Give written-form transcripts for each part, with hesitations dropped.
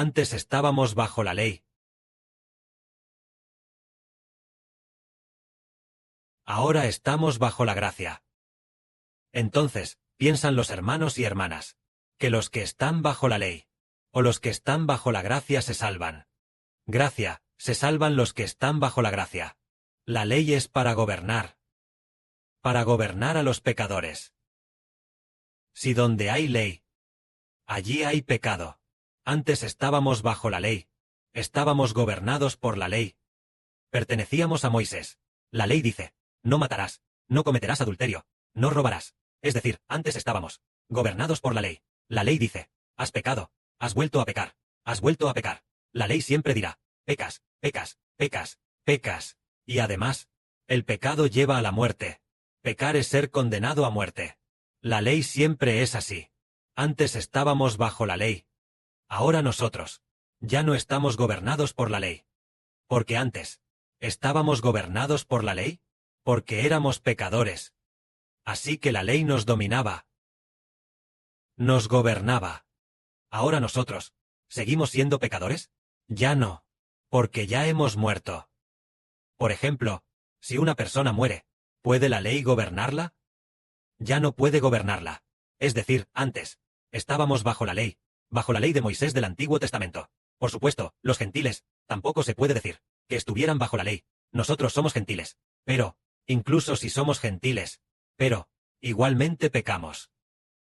Antes estábamos bajo la ley. Ahora estamos bajo la gracia. Entonces, piensan los hermanos y hermanas, que los que están bajo la ley, o los que están bajo la gracia se salvan. Gracia, se salvan los que están bajo la gracia. La ley es para gobernar a los pecadores. Si donde hay ley, allí hay pecado. Antes estábamos bajo la ley, estábamos gobernados por la ley. Pertenecíamos a Moisés. La ley dice, no matarás, no cometerás adulterio, no robarás. Es decir, antes estábamos gobernados por la ley. La ley dice, has pecado, has vuelto a pecar, has vuelto a pecar. La ley siempre dirá, pecas, pecas, pecas, pecas. Y además, el pecado lleva a la muerte. Pecar es ser condenado a muerte. La ley siempre es así. Antes estábamos bajo la ley. Ahora nosotros ya no estamos gobernados por la ley. Porque antes, ¿estábamos gobernados por la ley? Porque éramos pecadores. Así que la ley nos dominaba. Nos gobernaba. Ahora nosotros, ¿seguimos siendo pecadores? Ya no. Porque ya hemos muerto. Por ejemplo, si una persona muere, ¿puede la ley gobernarla? Ya no puede gobernarla. Es decir, antes, estábamos bajo la ley de Moisés del Antiguo Testamento. Por supuesto, los gentiles, tampoco se puede decir que estuvieran bajo la ley. Nosotros somos gentiles. Pero, incluso si somos gentiles, pero, igualmente pecamos.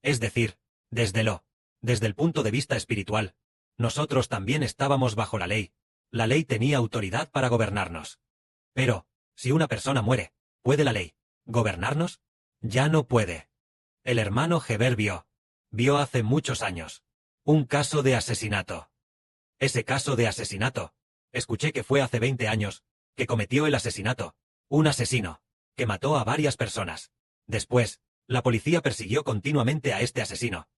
Es decir, desde el punto de vista espiritual, nosotros también estábamos bajo la ley. La ley tenía autoridad para gobernarnos. Pero, si una persona muere, ¿puede la ley gobernarnos? Ya no puede. El hermano Heber vio hace muchos años un caso de asesinato. Ese caso de asesinato, escuché que fue hace 20 años, que cometió el asesinato, un asesino, que mató a varias personas. Después, la policía persiguió continuamente a este asesino,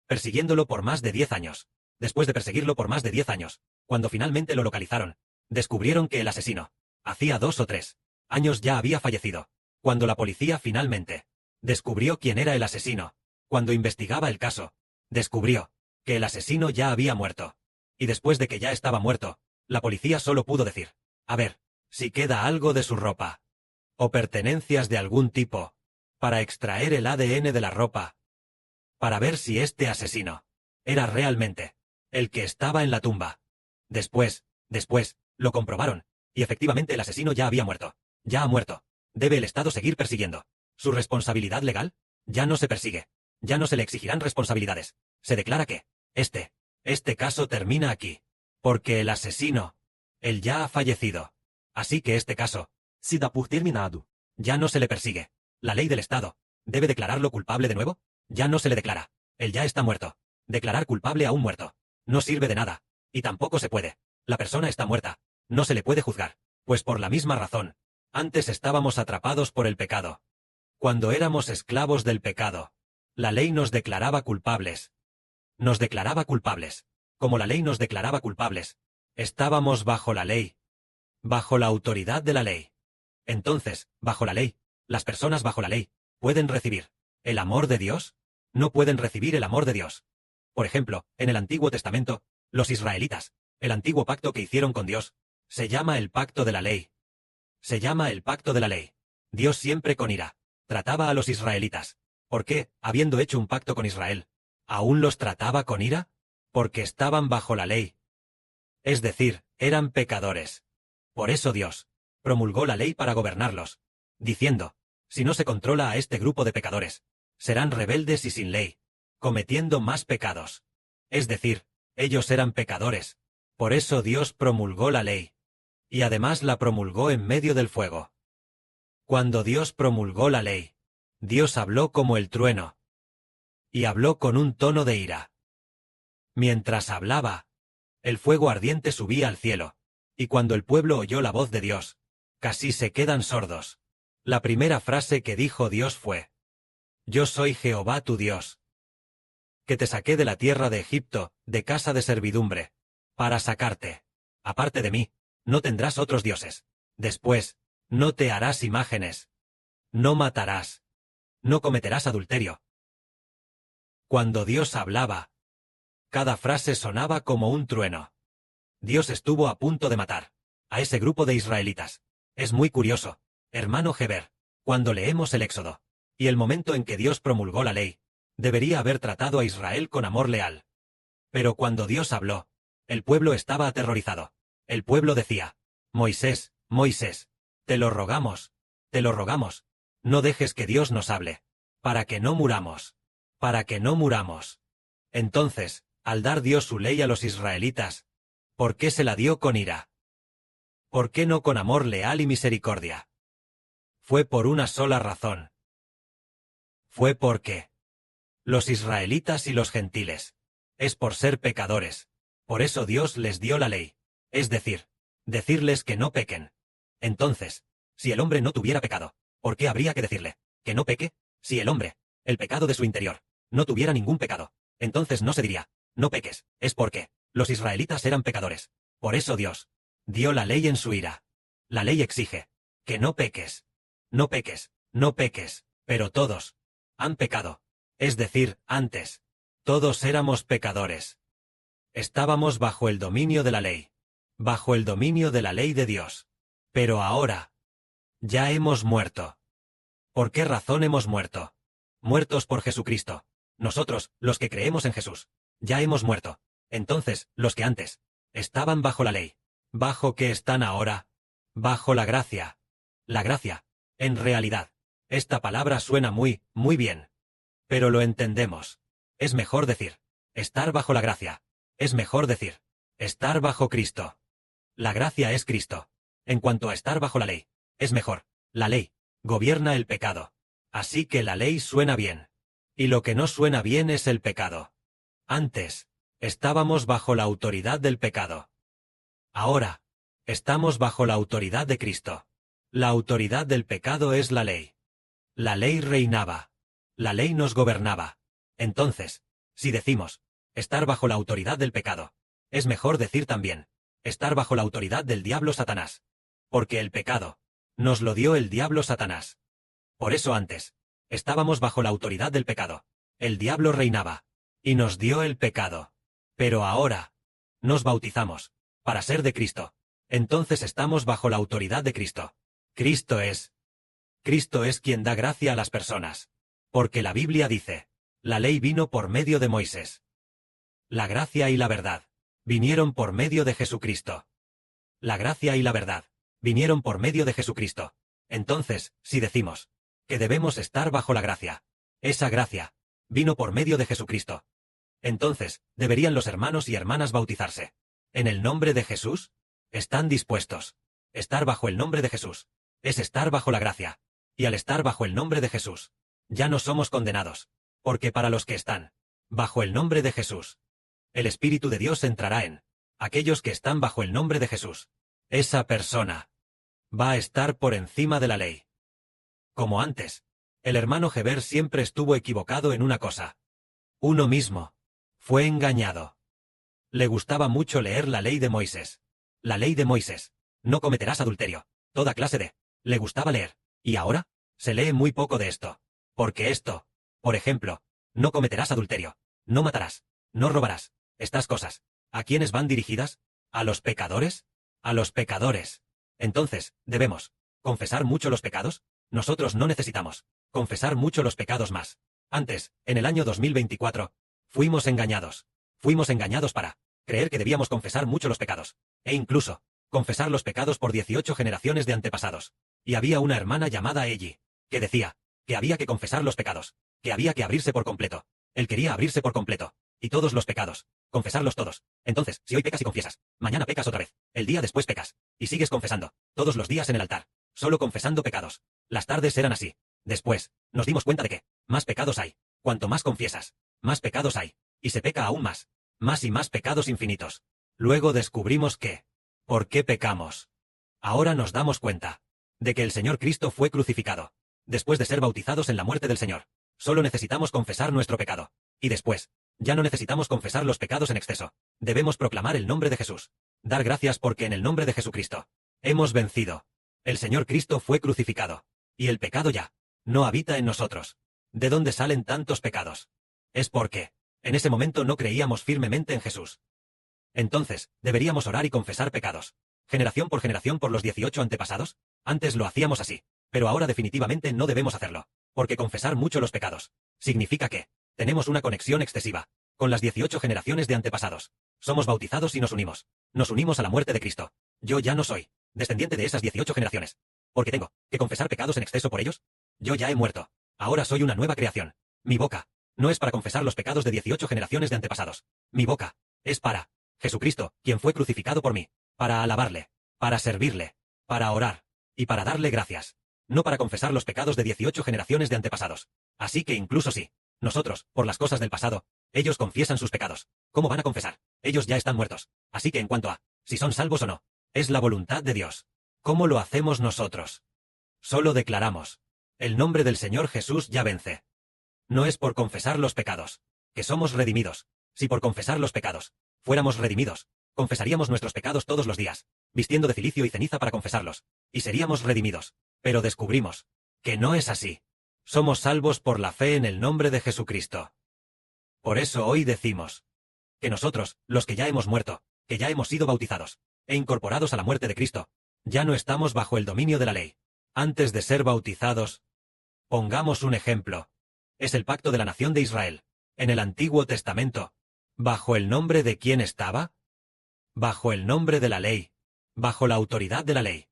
persiguiéndolo por más de 10 años. Después de perseguirlo por más de 10 años, cuando finalmente lo localizaron, descubrieron que el asesino, hacía 2 o 3 años ya había fallecido. Cuando la policía finalmente descubrió quién era el asesino, cuando investigaba el caso, descubrió que el asesino ya había muerto. Y después de que ya estaba muerto, la policía solo pudo decir, a ver, si queda algo de su ropa, o pertenencias de algún tipo, para extraer el ADN de la ropa, para ver si este asesino era realmente el que estaba en la tumba. Después, lo comprobaron, y efectivamente el asesino ya había muerto. Ya ha muerto. ¿Debe el Estado seguir persiguiendo su responsabilidad legal? Ya no se persigue. Ya no se le exigirán responsabilidades. Se declara que este caso termina aquí. Porque el asesino, él ya ha fallecido. Así que este caso se dá por terminado. ya no se le persigue. La ley del Estado ¿debe declararlo culpable de nuevo? Ya no se le declara. Él ya está muerto. Declarar culpable a un muerto no sirve de nada. Y tampoco se puede. La persona está muerta. No se le puede juzgar. Pues por la misma razón, antes estábamos atrapados por el pecado. Cuando éramos esclavos del pecado, la ley nos declaraba culpables. Nos declaraba culpables. Como la ley nos declaraba culpables, estábamos bajo la ley. Bajo la autoridad de la ley. Entonces, bajo la ley, las personas bajo la ley, ¿pueden recibir el amor de Dios? No pueden recibir el amor de Dios. Por ejemplo, en el Antiguo Testamento, los israelitas, el antiguo pacto que hicieron con Dios, se llama el pacto de la ley. Se llama el pacto de la ley. Dios siempre con ira trataba a los israelitas. ¿Por qué, habiendo hecho un pacto con Israel, aún los trataba con ira? Porque estaban bajo la ley. Es decir, eran pecadores. Por eso Dios promulgó la ley para gobernarlos, diciendo, si no se controla a este grupo de pecadores, serán rebeldes y sin ley, cometiendo más pecados. Es decir, ellos eran pecadores. Por eso Dios promulgó la ley. Y además la promulgó en medio del fuego. Cuando Dios promulgó la ley, Dios habló como el trueno. Y habló con un tono de ira. Mientras hablaba, el fuego ardiente subía al cielo, y cuando el pueblo oyó la voz de Dios, casi se quedan sordos. La primera frase que dijo Dios fue: Yo soy Jehová tu Dios, que te saqué de la tierra de Egipto, de casa de servidumbre, para sacarte. Aparte de mí, no tendrás otros dioses. Después, no te harás imágenes. No matarás. No cometerás adulterio. Cuando Dios hablaba, Cada frase sonaba como un trueno. Dios estuvo a punto de matar a ese grupo de israelitas. Es muy curioso, hermano Heber, cuando leemos el Éxodo, y el momento en que Dios promulgó la ley, debería haber tratado a Israel con amor leal. Pero cuando Dios habló, el pueblo estaba aterrorizado. El pueblo decía: Moisés, Moisés, te lo rogamos, no dejes que Dios nos hable, para que no muramos, para que no muramos. Entonces, al dar Dios su ley a los israelitas, ¿por qué se la dio con ira? ¿Por qué no con amor leal y misericordia? Fue por una sola razón. Fue porque los israelitas y los gentiles, es por ser pecadores, por eso Dios les dio la ley, es decir, decirles que no pequen. Entonces, si el hombre no tuviera pecado, ¿por qué habría que decirle que no peque? Si el hombre, el pecado de su interior, no tuviera ningún pecado, entonces no se diría, no peques, es porque los israelitas eran pecadores. Por eso Dios dio la ley en su ira. La ley exige que no peques, no peques, no peques, pero todos han pecado. Es decir, antes, todos éramos pecadores. Estábamos bajo el dominio de la ley, bajo el dominio de la ley de Dios. Pero ahora, ya hemos muerto. ¿Por qué razón hemos muerto? Muertos por Jesucristo. Nosotros, los que creemos en Jesús, ya hemos muerto. Entonces, los que antes estaban bajo la ley, ¿bajo qué están ahora? Bajo la gracia. La gracia, en realidad, esta palabra suena muy bien. Pero lo entendemos. Es mejor decir, estar bajo la gracia. Es mejor decir, estar bajo Cristo. La gracia es Cristo. En cuanto a estar bajo la ley, es mejor. La ley gobierna el pecado. Así que la ley suena bien. Y lo que no suena bien es el pecado. Antes, estábamos bajo la autoridad del pecado. Ahora, estamos bajo la autoridad de Cristo. La autoridad del pecado es la ley. La ley reinaba. La ley nos gobernaba. Entonces, si decimos, estar bajo la autoridad del pecado, es mejor decir también, estar bajo la autoridad del diablo Satanás. Porque el pecado nos lo dio el diablo Satanás. Por eso antes, estábamos bajo la autoridad del pecado. El diablo reinaba, y nos dio el pecado. Pero ahora, nos bautizamos, para ser de Cristo. Entonces estamos bajo la autoridad de Cristo. Cristo es quien da gracia a las personas. Porque la Biblia dice, la ley vino por medio de Moisés. La gracia y la verdad vinieron por medio de Jesucristo. La gracia y la verdad vinieron por medio de Jesucristo. Entonces, si decimos que debemos estar bajo la gracia, esa gracia vino por medio de Jesucristo. Entonces, ¿deberían los hermanos y hermanas bautizarse en el nombre de Jesús? ¿Están dispuestos? Estar bajo el nombre de Jesús es estar bajo la gracia. Y al estar bajo el nombre de Jesús, ya no somos condenados. Porque para los que están bajo el nombre de Jesús, el Espíritu de Dios entrará en aquellos que están bajo el nombre de Jesús. Esa persona va a estar por encima de la ley. Como antes, el hermano Heber siempre estuvo equivocado en una cosa. Uno mismo fue engañado. Le gustaba mucho leer la ley de Moisés. La ley de Moisés. No cometerás adulterio. Toda clase de. Le gustaba leer. Y ahora, se lee muy poco de esto. Porque esto, por ejemplo, no cometerás adulterio. No matarás. No robarás. Estas cosas, ¿a quiénes van dirigidas? ¿A los pecadores? A los pecadores. Entonces, ¿debemos confesar mucho los pecados? Nosotros no necesitamos confesar mucho los pecados más. Antes, en el año 2024, fuimos engañados. Fuimos engañados para creer que debíamos confesar mucho los pecados. E incluso, confesar los pecados por 18 generaciones de antepasados. Y había una hermana llamada Ellie, que decía que había que confesar los pecados, que había que abrirse por completo. Él quería abrirse por completo. Y todos los pecados, confesarlos todos. Entonces, si hoy pecas y confiesas, mañana pecas otra vez, el día después pecas, y sigues confesando, todos los días en el altar, solo confesando pecados. Las tardes eran así. Después, nos dimos cuenta de que más pecados hay. Cuanto más confiesas, más pecados hay. Y se peca aún más. Más y más pecados infinitos. Luego descubrimos que, ¿por qué pecamos? Ahora nos damos cuenta de que el Señor Cristo fue crucificado. Después de ser bautizados en la muerte del Señor, solo necesitamos confesar nuestro pecado. Y después, ya no necesitamos confesar los pecados en exceso. Debemos proclamar el nombre de Jesús. Dar gracias porque en el nombre de Jesucristo hemos vencido. El Señor Cristo fue crucificado. Y el pecado ya no habita en nosotros. ¿De dónde salen tantos pecados? Es porque En ese momento no creíamos firmemente en Jesús. Entonces, ¿deberíamos orar y confesar pecados generación por los 18 antepasados? Antes lo hacíamos así, pero ahora definitivamente no debemos hacerlo, porque confesar mucho los pecados significa que tenemos una conexión excesiva con las 18 generaciones de antepasados. Somos bautizados y nos unimos. Nos unimos a la muerte de Cristo. Yo ya no soy descendiente de esas 18 generaciones. ¿Porque tengo que confesar pecados en exceso por ellos? Yo ya he muerto. Ahora soy una nueva creación. Mi boca no es para confesar los pecados de 18 generaciones de antepasados. Mi boca es para Jesucristo, quien fue crucificado por mí, para alabarle, para servirle, para orar, y para darle gracias. No para confesar los pecados de 18 generaciones de antepasados. Así que incluso si nosotros, por las cosas del pasado, ellos confiesan sus pecados, ¿cómo van a confesar? Ellos ya están muertos. Así que en cuanto a si son salvos o no, es la voluntad de Dios. ¿Cómo lo hacemos nosotros? Solo declaramos: el nombre del Señor Jesús ya vence. No es por confesar los pecados que somos redimidos. Si por confesar los pecados fuéramos redimidos, confesaríamos nuestros pecados todos los días, vistiendo de cilicio y ceniza para confesarlos, y seríamos redimidos. Pero descubrimos que no es así. Somos salvos por la fe en el nombre de Jesucristo. Por eso hoy decimos que nosotros, los que ya hemos muerto, que ya hemos sido bautizados e incorporados a la muerte de Cristo, ya no estamos bajo el dominio de la ley. Antes de ser bautizados, pongamos un ejemplo. Es el pacto de la nación de Israel. En el Antiguo Testamento, ¿bajo el nombre de quién estaba? Bajo el nombre de la ley, bajo la autoridad de la ley.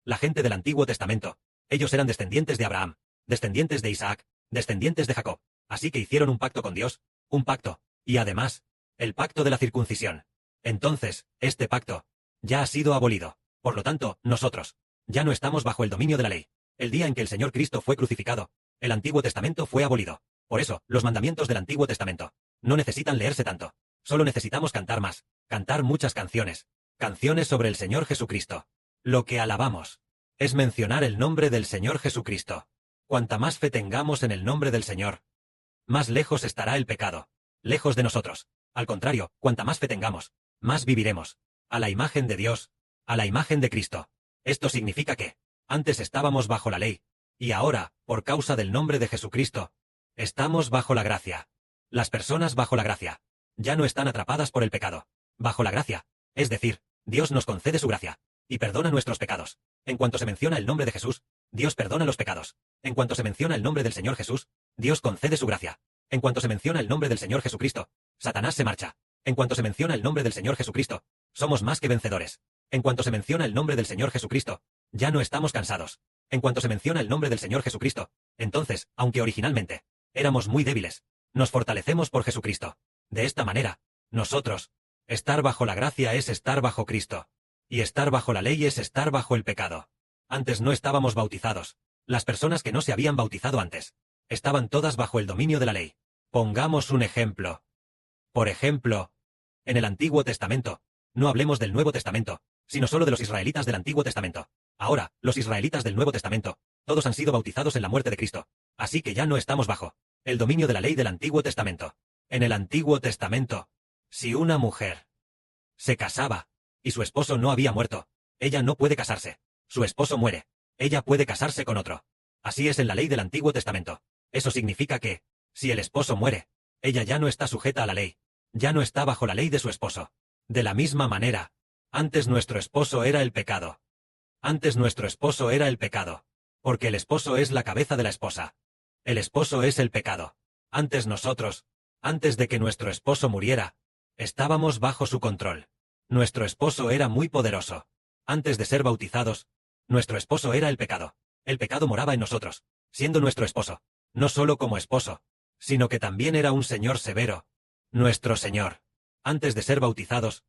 La gente del Antiguo Testamento, ellos eran descendientes de Abraham, descendientes de Isaac, descendientes de Jacob, así que hicieron un pacto con Dios, un pacto, y además, el pacto de la circuncisión. Entonces, este pacto ya ha sido abolido. Por lo tanto, nosotros ya no estamos bajo el dominio de la ley. El día en que el Señor Cristo fue crucificado, el Antiguo Testamento fue abolido. Por eso, los mandamientos del Antiguo Testamento no necesitan leerse tanto. Solo necesitamos cantar más, cantar muchas canciones, canciones sobre el Señor Jesucristo. Lo que alabamos es mencionar el nombre del Señor Jesucristo. Cuanta más fe tengamos en el nombre del Señor, más lejos estará el pecado, lejos de nosotros. Al contrario, cuanta más fe tengamos, más viviremos, a la imagen de Dios, a la imagen de Cristo. Esto significa que antes estábamos bajo la ley, y ahora, por causa del nombre de Jesucristo, estamos bajo la gracia. Las personas bajo la gracia ya no están atrapadas por el pecado. Bajo la gracia, es decir, Dios nos concede su gracia y perdona nuestros pecados. En cuanto se menciona el nombre de Jesús, Dios perdona los pecados. En cuanto se menciona el nombre del Señor Jesús, Dios concede su gracia. En cuanto se menciona el nombre del Señor Jesucristo, Satanás se marcha. En cuanto se menciona el nombre del Señor Jesucristo, somos más que vencedores. En cuanto se menciona el nombre del Señor Jesucristo, ya no estamos cansados. En cuanto se menciona el nombre del Señor Jesucristo, entonces, aunque originalmente éramos muy débiles, nos fortalecemos por Jesucristo. De esta manera, nosotros, estar bajo la gracia es estar bajo Cristo. Y estar bajo la ley es estar bajo el pecado. Antes no estábamos bautizados. Las personas que no se habían bautizado antes estaban todas bajo el dominio de la ley. Pongamos un ejemplo. Por ejemplo, en el Antiguo Testamento, no hablemos del Nuevo Testamento, sino solo de los israelitas del Antiguo Testamento. Ahora, los israelitas del Nuevo Testamento, todos han sido bautizados en la muerte de Cristo. Así que ya no estamos bajo el dominio de la ley del Antiguo Testamento. En el Antiguo Testamento, si una mujer se casaba y su esposo no había muerto, ella no puede casarse. Su esposo muere. Ella puede casarse con otro. Así es en la ley del Antiguo Testamento. Eso significa que, si el esposo muere, ella ya no está sujeta a la ley. Ya no está bajo la ley de su esposo. De la misma manera, antes nuestro esposo era el pecado. Antes nuestro esposo era el pecado. Porque el esposo es la cabeza de la esposa. El esposo es el pecado. Antes nosotros, antes de que nuestro esposo muriera, estábamos bajo su control. Nuestro esposo era muy poderoso. Antes de ser bautizados, nuestro esposo era el pecado. El pecado moraba en nosotros, siendo nuestro esposo, no solo como esposo, sino que también era un Señor severo. Nuestro Señor. Antes de ser bautizados,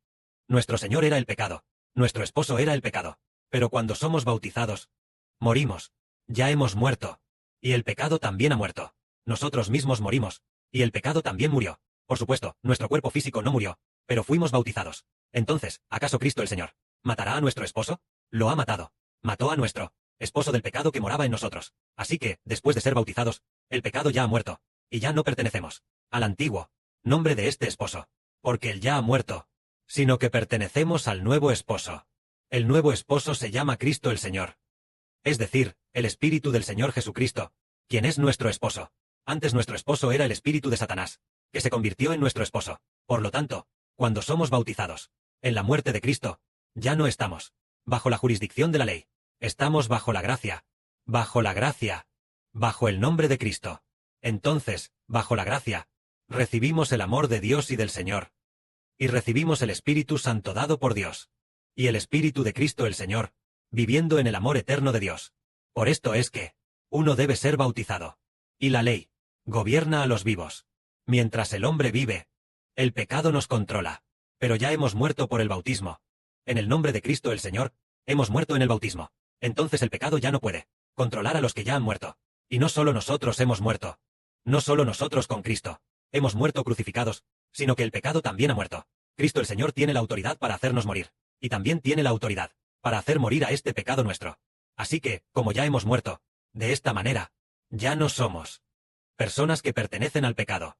nuestro Señor era el pecado. Nuestro esposo era el pecado. Pero cuando somos bautizados, morimos. Ya hemos muerto. Y el pecado también ha muerto. Nosotros mismos morimos. Y el pecado también murió. Por supuesto, nuestro cuerpo físico no murió, pero fuimos bautizados. Entonces, ¿acaso Cristo el Señor matará a nuestro esposo? Lo ha matado. Mató a nuestro esposo del pecado que moraba en nosotros. Así que, después de ser bautizados, el pecado ya ha muerto. Y ya no pertenecemos al antiguo nombre de este esposo. Porque él ya ha muerto. Sino que pertenecemos al nuevo esposo. El nuevo esposo se llama Cristo el Señor. Es decir, el Espíritu del Señor Jesucristo, quien es nuestro esposo. Antes nuestro esposo era el espíritu de Satanás. que se convirtió en nuestro esposo. Por lo tanto, cuando somos bautizados en la muerte de Cristo, ya no estamos bajo la jurisdicción de la ley. Estamos bajo la gracia, bajo el nombre de Cristo. Entonces, bajo la gracia, recibimos el amor de Dios y del Señor. Y recibimos el Espíritu Santo dado por Dios. Y el Espíritu de Cristo el Señor, viviendo en el amor eterno de Dios. Por esto es que, uno debe ser bautizado. Y la ley gobierna a los vivos. Mientras el hombre vive, el pecado nos controla. Pero ya hemos muerto por el bautismo. En el nombre de Cristo el Señor, hemos muerto en el bautismo. Entonces el pecado ya no puede controlar a los que ya han muerto. Y no solo nosotros hemos muerto. No solo nosotros con Cristo hemos muerto crucificados, sino que el pecado también ha muerto. Cristo el Señor tiene la autoridad para hacernos morir. Y también tiene la autoridad para hacer morir a este pecado nuestro. Así que, como ya hemos muerto, de esta manera, ya no somos personas que pertenecen al pecado.